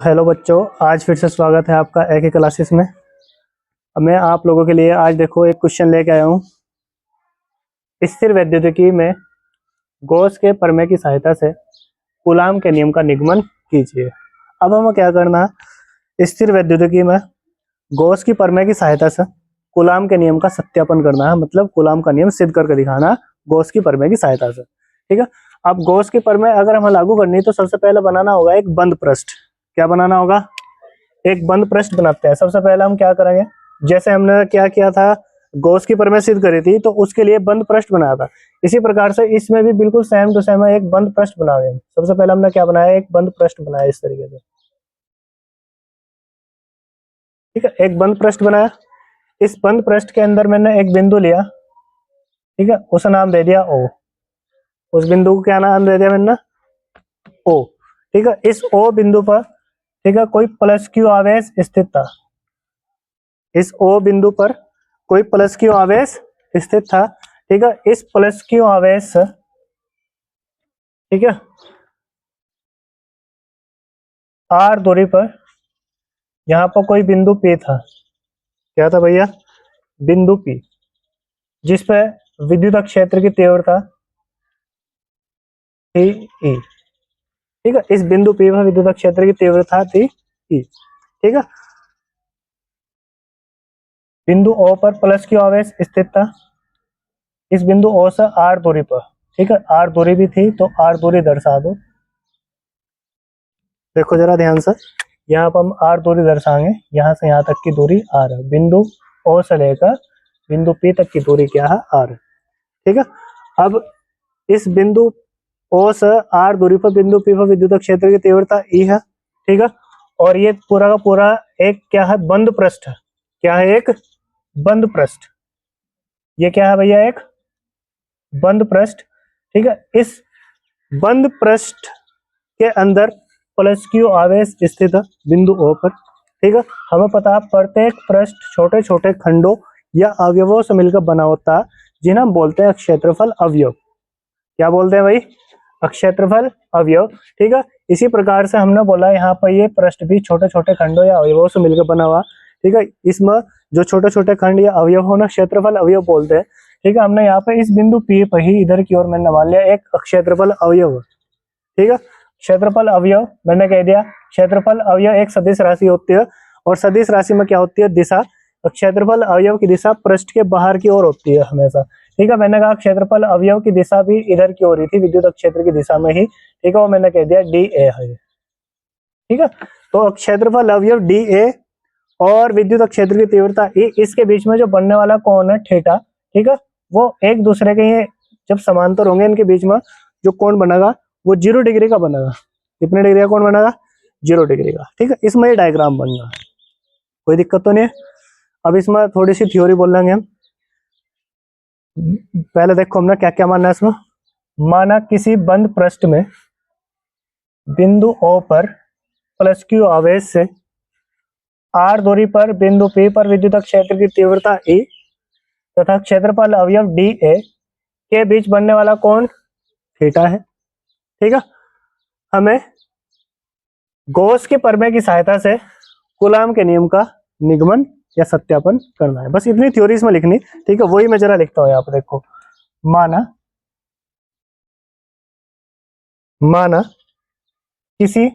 Hello बच्चों, आज फिर से स्वागत है आपका एक क्लासेस में। अब मैं आप लोगों के लिए आज देखो एक क्वेश्चन लेके आया हूँ। स्थिर वैद्युतिकी में गॉस के प्रमेय की सहायता से कूलाम के नियम का निगमन कीजिए। अब हमें क्या करना है, स्थिर वैद्युतिकी में गॉस की प्रमेय की सहायता से कूलाम के नियम का सत्यापन करना है, मतलब कूलाम का नियम सिद्ध करके दिखाना है गॉस की प्रमेय की सहायता से। ठीक है। अब गॉस की प्रमेय अगर हमें लागू करनी है तो सबसे पहले बनाना होगा एक बंद पृष्ठ। क्या बनाना होगा? एक बंद पृष्ठ बनाते हैं। सबसे पहले हम क्या करेंगे, जैसे हमने क्या किया था, गॉस की प्रमेय सिद्ध करी थी तो उसके लिए बंद पृष्ठ बनाया था। इसी प्रकार से इसमें भी बिल्कुल सेम टू सेम एक बंद पृष्ठ बनाए। सबसे पहले हमने क्या बनाया, एक बंद पृष्ठ बनाया इस तरीके से। ठीक है, एक बंद पृष्ठ बनाया। इस बंद पृष्ठ के अंदर मैंने एक बिंदु लिया। ठीक है, उसका नाम दे दिया ओ। उस बिंदु को क्या नाम दे दिया मैंने? ओ। ठीक है, इस ओ बिंदु पर ठीक है कोई प्लस क्यू आवेश स्थित था। इस ओ बिंदु पर कोई प्लस क्यू आवेश स्थित था। ठीक है, इस प्लस क्यू आवेश ठीक है आर दूरी पर यहाँ पर कोई बिंदु पी था। क्या था भैया? बिंदु पी, जिस पर विद्युत क्षेत्र की तीव्रता थी ई। ठीक है, इस बिंदु पी पर विद्युत क्षेत्र की तीव्रता थी ई। ठीक है, बिंदु ओ पर प्लस क्यू आवेश स्थित था। इस बिंदु ओ से आर दूरी पर, ठीक है आर दूरी भी थी, तो आर दूरी दर्शा दो। देखो जरा ध्यान से, यहाँ पर हम आर दूरी दर्शाएंगे। यहाँ से यहाँ तक की दूरी आर है। बिंदु ओ से लेकर बिंदु पी तक की दूरी क्या है? आर है। ठीक है, अब इस बिंदु ओ से आर दूरी पर बिंदु पी पर विद्युत क्षेत्र की तीव्रता ई है। ठीक है, और ये पूरा का पूरा एक क्या है? बंद पृष्ठ है। क्या है? एक बंद पृष्ठ। ये क्या है भैया? एक बंद पृष्ठ। ठीक है, इस बंद पृष्ठ के अंदर प्लस क्यू आवेश स्थित है बिंदु ओ पर। ठीक है, हमें पता है प्रत्येक पृष्ठ छोटे छोटे खंडों या अवयवों से मिलकर बना होता है, जिन्हें हम बोलते हैं क्षेत्रफल अवयव। क्या बोलते हैं भाई? क्षेत्रफल अवयव। ठीक है, इसी प्रकार से हमने बोला यहाँ पर ये पृष्ठ भी छोटे छोटे खंडों या अवयवों से मिलकर बना हुआ। ठीक है, इसमें जो छोटे छोटे खंड या अवयव होना क्षेत्रफल अवयव बोलते हैं। ठीक है, हमने यहाँ पे इस बिंदु पी पर ही इधर की ओर मैंने मान लिया एक क्षेत्रफल अवयव। ठीक है, क्षेत्रफल अवयव मैंने कह दिया। क्षेत्रफल अवयव एक सदिश राशि होती है, और सदिश राशि में क्या होती है? दिशा। तो क्षेत्रफल अवयव की दिशा पृष्ठ के बाहर की ओर होती है हमेशा। ठीक है, मैंने कहा क्षेत्रफल अवयव की दिशा भी इधर की ओर ही थी, विद्युत क्षेत्र की दिशा में ही। ठीक है, वो मैंने कह दिया डी ए है। ठीक है, तो क्षेत्रफल अवयव डी ए और विद्युत क्षेत्र की तीव्रता ई, इसके बीच में जो बनने वाला कोण है थीटा, ठीक है, वो एक दूसरे के ये जब समांतर होंगे, इनके बीच में जो कोण बनेगा वो 0 डिग्री का बनेगा। कितने डिग्री का कोण बनेगा? 0 डिग्री का। ठीक है, इसमें ये डायग्राम बन रहा है, कोई दिक्कत तो नहीं है। अब इसमें थोड़ी सी थ्योरी बोल लेंगे हम। पहले देखो हमने क्या क्या माना है इसमें। माना किसी बंद पृष्ठ में बिंदु O पर प्लस क्यू आवेश से आर दूरी पर बिंदु P पर विद्युत क्षेत्र की तीव्रता E तथा क्षेत्रफल अवयव डी ए के बीच बनने वाला कोण थीटा है। ठीक है, हमें गॉस के प्रमेय की सहायता से कूलाम के नियम का निगमन या सत्यापन करना है। बस इतनी थ्योरी इसमें लिखनी। ठीक है, वही मैं जरा लिखता हूं यहाँ पर। देखो, माना किसी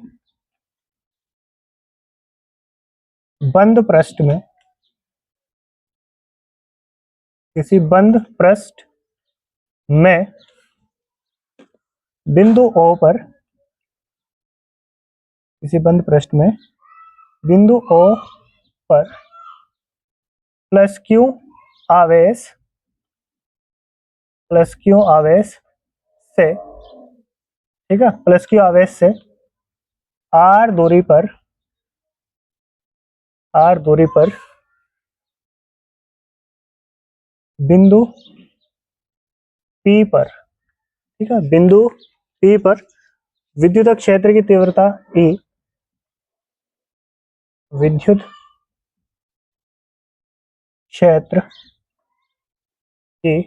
बंद पृष्ठ में किसी बंद पृष्ठ में बिंदु O पर किसी बंद पृष्ठ में बिंदु O पर प्लस क्यू आवेश से, ठीक है, प्लस क्यू आवेश से आर दूरी पर बिंदु P पर, ठीक है, बिंदु P पर विद्युत क्षेत्र की तीव्रता E, विद्युत क्षेत्र की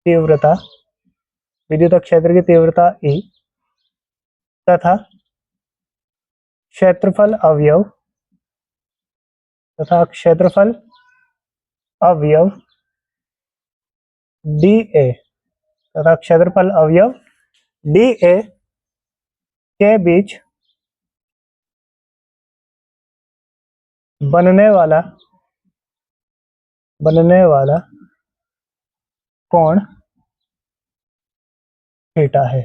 तीव्रता विद्युत क्षेत्र की तीव्रता E तथा क्षेत्रफल अवयव तथा क्षेत्रफल अवयव DA तथा क्षेत्रफल अवयव DA के बीच बनने वाला कोण थीटा है।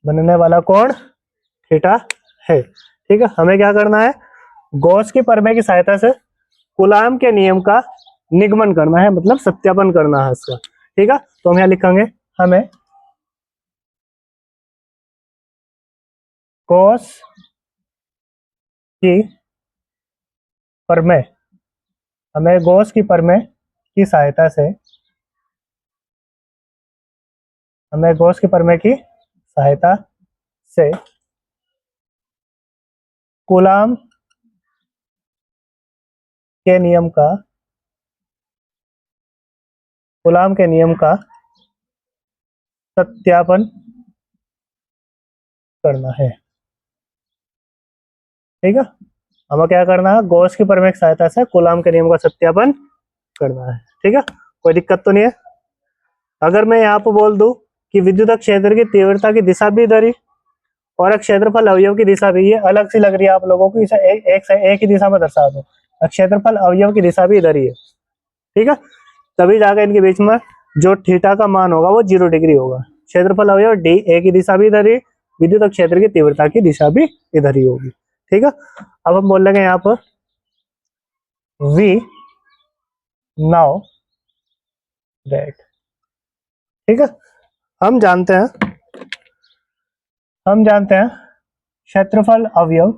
बनने वाला कोण थीटा है। ठीक है, हमें क्या करना है, गॉस के प्रमेय की सहायता से कूलाम के नियम का निगमन करना है, मतलब सत्यापन करना है इसका। ठीक है, तो हम यहाँ लिखेंगे, हमें गॉस की प्रमेय की सहायता से कूलाम के नियम का सत्यापन करना है। ठीक है, हमें क्या करना है, गॉस की प्रमेय की सहायता से कूलाम के नियम का सत्यापन करना है। ठीक है, कोई दिक्कत तो नहीं है। अगर मैं यहाँ पर बोल दूं कि विद्युत क्षेत्र की तीव्रता की दिशा भी इधर ही और क्षेत्रफल अवयव की दिशा भी, ये अलग सी लग रही है आप लोगों को, इसे एक ही दिशा में दर्शा दो, क्षेत्रफल अवयव की दिशा भी इधर ही है। ठीक है, तभी जाकर इनके बीच में जो थीटा का मान होगा वो 0 डिग्री होगा। क्षेत्रफल अवयव DA की दिशा भी इधर ही, विद्युत क्षेत्र की तीव्रता की दिशा भी इधर ही होगी। ठीक है, अब हम बोल लेंगे यहाँ पर V नाउ दैट। ठीक है, हम जानते हैं क्षेत्रफल अवयव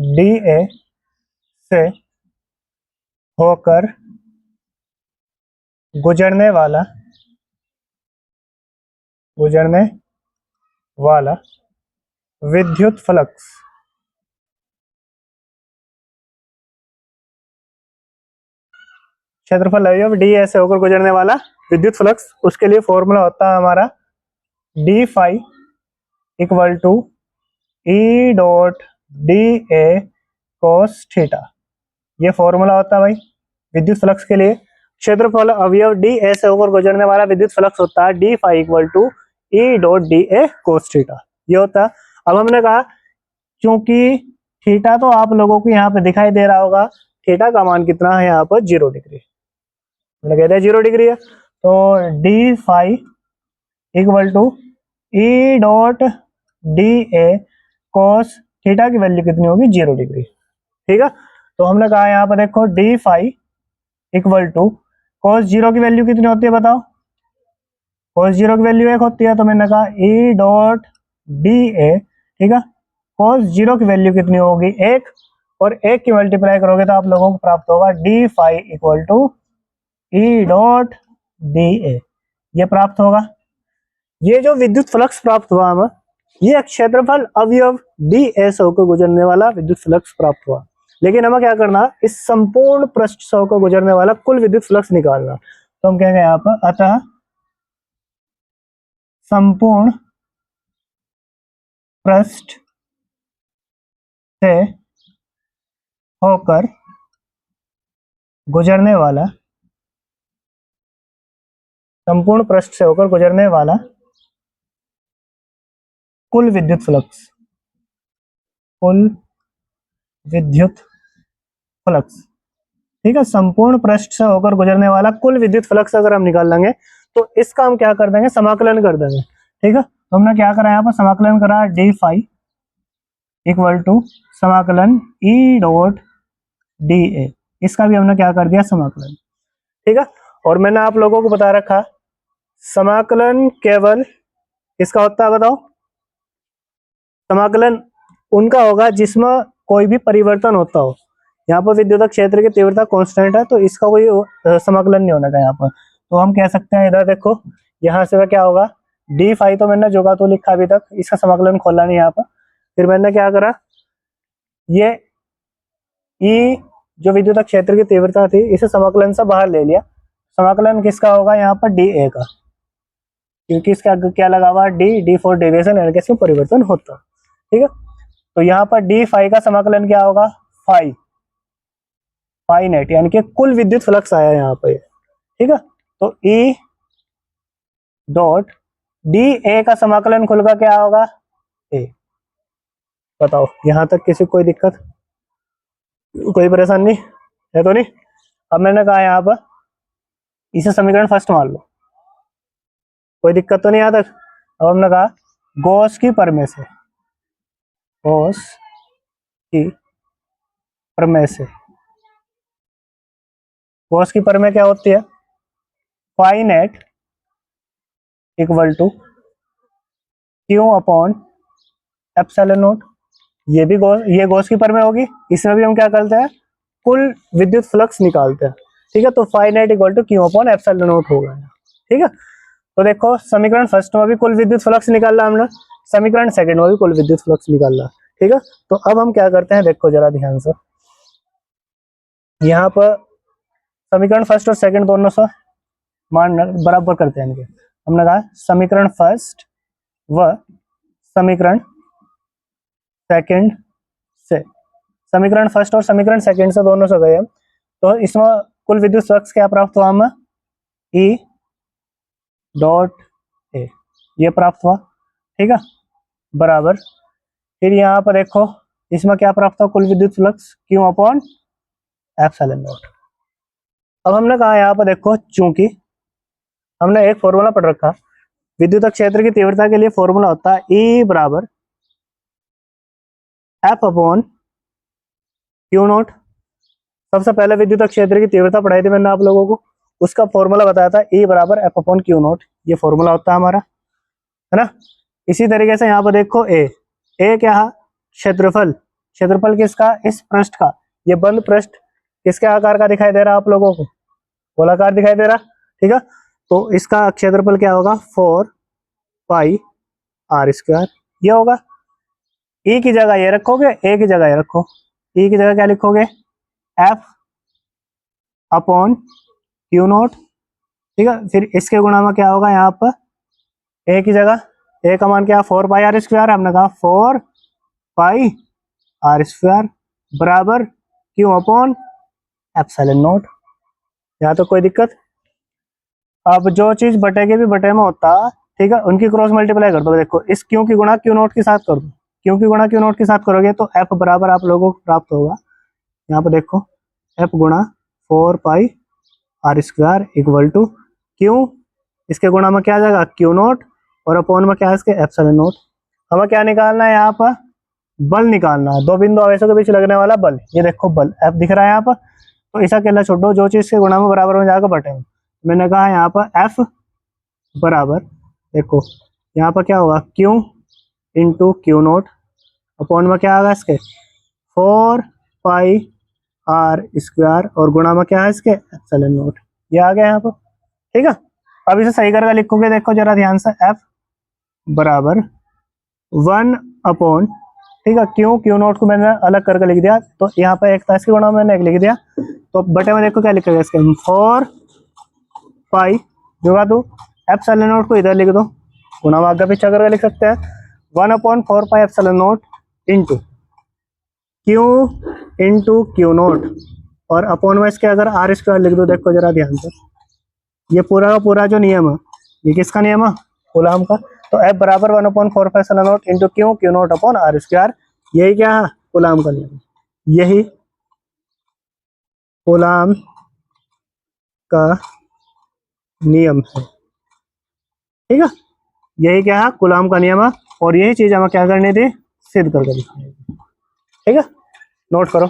DA से होकर गुजरने वाला विद्युत फ्लक्स क्षेत्रफल अवयव DA से होकर गुजरने वाला विद्युत फ्लक्स, उसके लिए फॉर्मूला होता है हमारा d phi equal to E dot DA cos theta. ये फॉर्मूला होता है भाई विद्युत फ्लक्स के लिए। क्षेत्रफल अवयव DA से होकर गुजरने वाला विद्युत फ्लक्स होता है d phi equal to E dot DA cos theta, ये होता है। अब हमने कहा क्योंकि थीटा तो आप लोगों को यहाँ पे दिखाई दे रहा होगा, थीटा का मान कितना है यहाँ पर 0 डिग्री, हमने कहते हैं 0 डिग्री है, तो d phi equal to E dot DA cos theta की वैल्यू कितनी होगी, 0 डिग्री। ठीक है, तो हमने कहा यहाँ पर देखो d फाई इक्वल टू कोस 0 की वैल्यू कितनी होती है बताओ, कोस 0 की वैल्यू 1 होती है, तो मैंने कहा E डॉट DA। ठीक है, कोस 0 की वैल्यू कितनी होगी 1, और 1 की मल्टीप्लाई करोगे तो आप लोगों को प्राप्त होगा d phi equal to E dot DA, ये प्राप्त होगा। ये जो विद्युत फ्लक्स प्राप्त हुआ हमें, ये क्षेत्रफल अवयव DA से होकर गुजरने वाला विद्युत फ्लक्स प्राप्त हुआ। लेकिन हमें क्या करना, इस संपूर्ण पृष्ठ से होकर गुजरने वाला कुल विद्युत फ्लक्स निकालना। तो हम कहेंगे यहाँ पर अतः संपूर्ण पृष्ठ से होकर गुजरने वाला कुल विद्युत फ्लक्स। ठीक है, संपूर्ण पृष्ठ से होकर गुजरने वाला कुल विद्युत फ्लक्स अगर हम निकाल लेंगे तो इसका हम क्या कर देंगे, समाकलन कर देंगे। ठीक है, तो हमने क्या करा यहाँ पर, समाकलन करा d फाई इक्वल टू समाकलन E डॉट DA, इसका भी हमने क्या कर दिया, समाकलन। ठीक है, और मैंने आप लोगों को बता रखा समाकलन केवल इसका होता है, बताओ, समाकलन उनका होगा जिसमें कोई भी परिवर्तन होता हो। यहाँ पर विद्युत क्षेत्र की तीव्रता कांस्टेंट है, तो इसका कोई समाकलन नहीं होना चाहिए यहाँ पर। तो हम कह सकते हैं, इधर देखो यहाँ से क्या होगा, d फाई तो मैंने जो का तो लिखा अभी तक, इसका समाकलन खोला नहीं यहाँ पर। फिर मैंने क्या करा, ये E जो विद्युत क्षेत्र की तीव्रता थी इसे समाकलन से बाहर ले लिया, समाकलन किसका होगा यहाँ पर, डी ए का, क्योंकि इसके आगे क्या लगा हुआ, डी फॉर डेविएशन, यानी कि इसमें परिवर्तन होता। ठीक है, तो यहाँ पर डी फाई का समाकलन क्या होगा, फाई, फाई नेट, यानी कि कुल विद्युत फ्लक्स आया यहाँ पे। ठीक है, तो ई डॉट डी ए का समाकलन खुल का क्या होगा, ए। बताओ यहां तक किसी कोई दिक्कत, कोई परेशानी है तो नहीं। अब मैंने कहा यहाँ पर इसे समीकरण फर्स्ट मान लो, कोई दिक्कत तो नहीं यहाँ तक। अब हमने कहा गॉस की प्रमेय से, गॉस की प्रमेय से, गॉस की प्रमेय क्या होती है, phi net equal to Q upon epsilon naught. ये भी ये गॉस की प्रमेय होगी, इसमें भी हम क्या करते हैं, कुल विद्युत फ्लक्स निकालते हैं। ठीक है, तो phi net equal to Q upon epsilon naught होगा। ठीक है, तो देखो समीकरण फर्स्ट में भी कुल विद्युत फ्लक्स निकालना हमने, समीकरण सेकंड में भी कुल विद्युत फ्लक्स निकालना। ठीक है, तो अब हम क्या करते हैं, देखो जरा ध्यान से, यहाँ पर समीकरण फर्स्ट और सेकंड दोनों से मान बराबर करते हैं इनके। हमने कहा समीकरण फर्स्ट व समीकरण सेकंड से, समीकरण फर्स्ट और समीकरण सेकंड से दोनों से गए, तो इसमें कुल विद्युत फ्लक्स क्या प्राप्त हुआ हमें, ई डॉट ए, ये प्राप्त हुआ। ठीक है, बराबर, फिर यहाँ पर देखो इसमें क्या प्राप्त हुआ, कुल विद्युत flux Q upon epsilon not. अब हमने कहा यहाँ पर देखो, चूंकि हमने एक फॉर्मूला पढ़ रखा, विद्युत क्षेत्र की तीव्रता के लिए फॉर्मूला होता है ई बराबर एफ अपॉन क्यू नॉट। सबसे पहले विद्युत क्षेत्र की तीव्रता पढ़ाई थी मैंने आप लोगों को, उसका फॉर्मूला बताया था ई बराबर एफ अपॉन क्यू नॉट, ये फॉर्मूला होता है हमारा, है ना। इसी तरीके से यहाँ पर देखो ए क्या है, क्षेत्रफल, क्षेत्रफल किसका, इस पृष्ठ का, ये बंद पृष्ठ किसके आकार का दिखाई दे रहा है आप लोगों को, गोलाकार दिखाई दे रहा। ठीक है, तो इसका क्षेत्रफल क्या होगा, 4 पाई आर स्क्वायर, ये होगा। ई की जगह ये रखोगे, ए की जगह ये रखो, ई की जगह क्या लिखोगे, एफ अपॉन क्यू नॉट। ठीक है, फिर इसके गुणा में क्या होगा, यहाँ पर ए की जगह, ए का मान क्या, 4 पाई आर स्क्वायर, हमने कहा 4 पाई आर स्क्वायर बराबर क्यू अपॉन एप्सिलॉन नॉट। यहाँ तो कोई दिक्कत। अब जो चीज बटे के भी बटे में होता, ठीक है, उनकी क्रॉस मल्टीप्लाई कर दो। देखो इस क्यू की गुणा क्यू नॉट के साथ कर दो, क्यू की गुणा क्यू नॉट के साथ करोगे तो एफ बराबर आप लोगों को प्राप्त होगा, यहाँ पर देखो एफ गुणा 4 pi r square equal to q, इसके गुणा में क्या आ जाएगा, क्यू नॉट, और अपॉन में क्या है इसके, एप्सिलॉन नॉट। हमें क्या निकालना है, यहाँ पर बल निकालना है, दो बिंदु आवेशों के बीच लगने वाला बल। ये देखो बल एफ दिख रहा है यहाँ पर, तो इसे अकेला छोड़ो, जो चीज के गुणा में बराबर में जाकर बटे में। मैंने कहा यहाँ पर एफ बराबर, देखो यहाँ पर क्या होगा, Q into Q naught, upon में क्या आएगा इसके 4 पाई आर स्क्वायर, और गुणा में क्या है इसके, एप्सिलॉन नॉट। ये आ गया यहाँ पर। ठीक है, अब इसे सही करके लिखोगे, देखो जरा ध्यान से, एफ बराबर 1 अपॉन, ठीक है, क्यू नॉट को मैंने अलग करके लिख दिया, तो यहाँ पर एक था इसके गुणा में मैंने एक लिख दिया, तो बटे में देखो क्या लिखेगा इसके, 4 पाई जोगा दो, एप्सिलॉन नॉट को इधर लिख दो, गुणा में आगे पीछे करके लिख सकते हैं, 1 upon 4 pi epsilon naught into Q not, और अपॉन में इसके अगर आर स्क्वायर लिख दो। देखो जरा ध्यान से, ये पूरा का पूरा जो नियम है, ये किसका नियम है, कूलॉम का। तो एफ बराबर 1 upon 4 pi epsilon naught into Q naught upon R square, यही क्या है, कूलॉम का नियम, यही कूलॉम का नियम है। ठीक है, यही क्या है, कूलॉम का नियम है, और यही चीज हमें क्या करनी थी, सिद्ध करके दिखानी थी। ठीक है, नोट करो।